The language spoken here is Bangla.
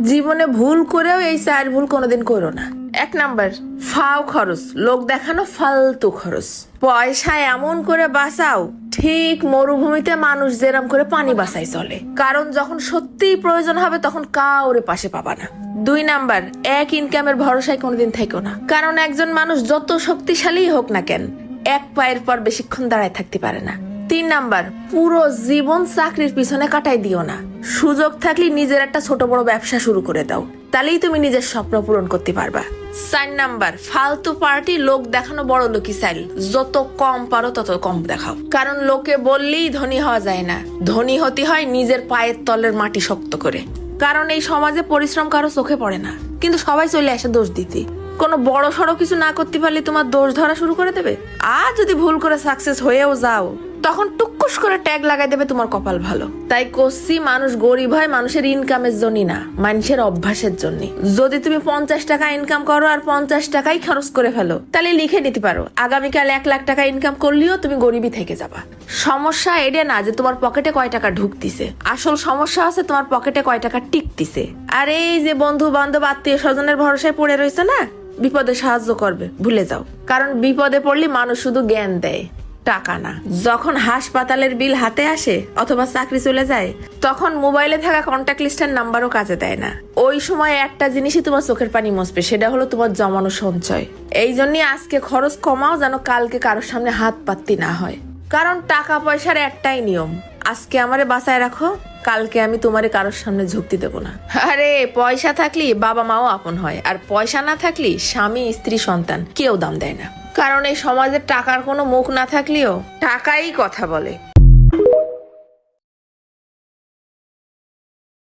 জীবনে ভুল করেও এই 4 ভুল কোনোদিন করো না। 1 নাম্বার, ফাও খরচ, লোক দেখানো ফালতু খরচ। পয়সা এমন করে বাঁচাও ঠিক মরুভূমিতে মানুষ যেরম করে পানি বাঁচাই চলে, কারণ যখন সত্যিই প্রয়োজন হবে তখন কাউরে পাশে পাবা না। 2 নাম্বার, এক ইনকামের ভরসায় কোনোদিন থেকো না, কারণ একজন মানুষ যত শক্তিশালী হোক না কেন এক পায়ের পর বেশিক্ষণ দাঁড়ায় থাকতে পারে না। 3 নাম্বার, পুরো জীবন চাকরির পিছনে কাটাই দিও না। সুযোগ থাকলে নিজের একটা ছোট বড় ব্যবসা শুরু করে দাও, তাহলেই তুমি নিজের স্বপ্ন পূরণ করতে পারবা। 4 নাম্বার, ফালতু পার্টি, লোক দেখানো বড় লোকই চাইল, যত কম পারো তত কম দেখাও, কারণ লোকে বললেই ধনী হওয়া যায় না, ধনী হতে হয় নিজের পায়ের তলের মাটি শক্ত করে। কারণ এই সমাজে পরিশ্রম কারো চোখে পড়ে না, কিন্তু সবাই চলে আসে দোষ দিতে। কোনো বড় সড়ো কিছু না করতে পারলে তোমার দোষ ধরা শুরু করে দেবে, আর যদি ভুল করে সাকসেস হয়েও যাও তখন টুকুস করে ট্যাগ লাগাই দেবে তোমার কপাল ভালো। তাই কষছি, মানুষ গরিব হয় মানুষের ইনকামের জন্য না, মানুষের অভ্যাসের জন্য। যদি তুমি 50 টাকা ইনকাম করো আর 50 টাকাই খরচ করে ফেলো, তাহলে লিখে নিতে পারো আগামীকাল 1 লাখ টাকা ইনকাম করলেও তুমি গরিবই থেকে যাবা। সমস্যা এটা না যে তোমার পকেটে কয় টাকা ঢুকতিছে, আসল সমস্যা আছে তোমার পকেটে কয় টাকা টিকতিছে। আর এই যে বন্ধু বান্ধব আত্মীয় স্বজনের ভরসায় পড়ে রয়েছে না, বিপদে সাহায্য করবে ভুলে যাও, কারণ বিপদে পড়লে মানুষ শুধু জ্ঞান দেয়, টাকা না। যখন হাসপাতালের বিল হাতে আসে অথবা চাকরি চলে যায়, তখন মোবাইলে থাকা কন্ট্যাক্ট লিস্টের নাম্বারও কাজে দেয় না। ওই সময় একটা জিনিসই তোমার চোখের পানি মুছবে, সেটা হলো তোমার জমানো সঞ্চয়। এই জন্যই আজকে খরচ কমাও, যেন কালকে কারোর সামনে হাত পাততে না হয়। কারণ টাকা পয়সার একটাই নিয়ম, আজকে আমারে বাঁচায় রাখো, কালকে আমি তোমারে কারোর সামনে ঝুঁকতে দেবো না। আরে পয়সা থাকলে বাবা মাও আপন হয়, আর পয়সা না থাকলে স্বামী স্ত্রী সন্তান কেউ দাম দেয় না। কারণ এই সমাজের টাকার কোনো মুখ না থাকলেও টাকাই কথা বলে।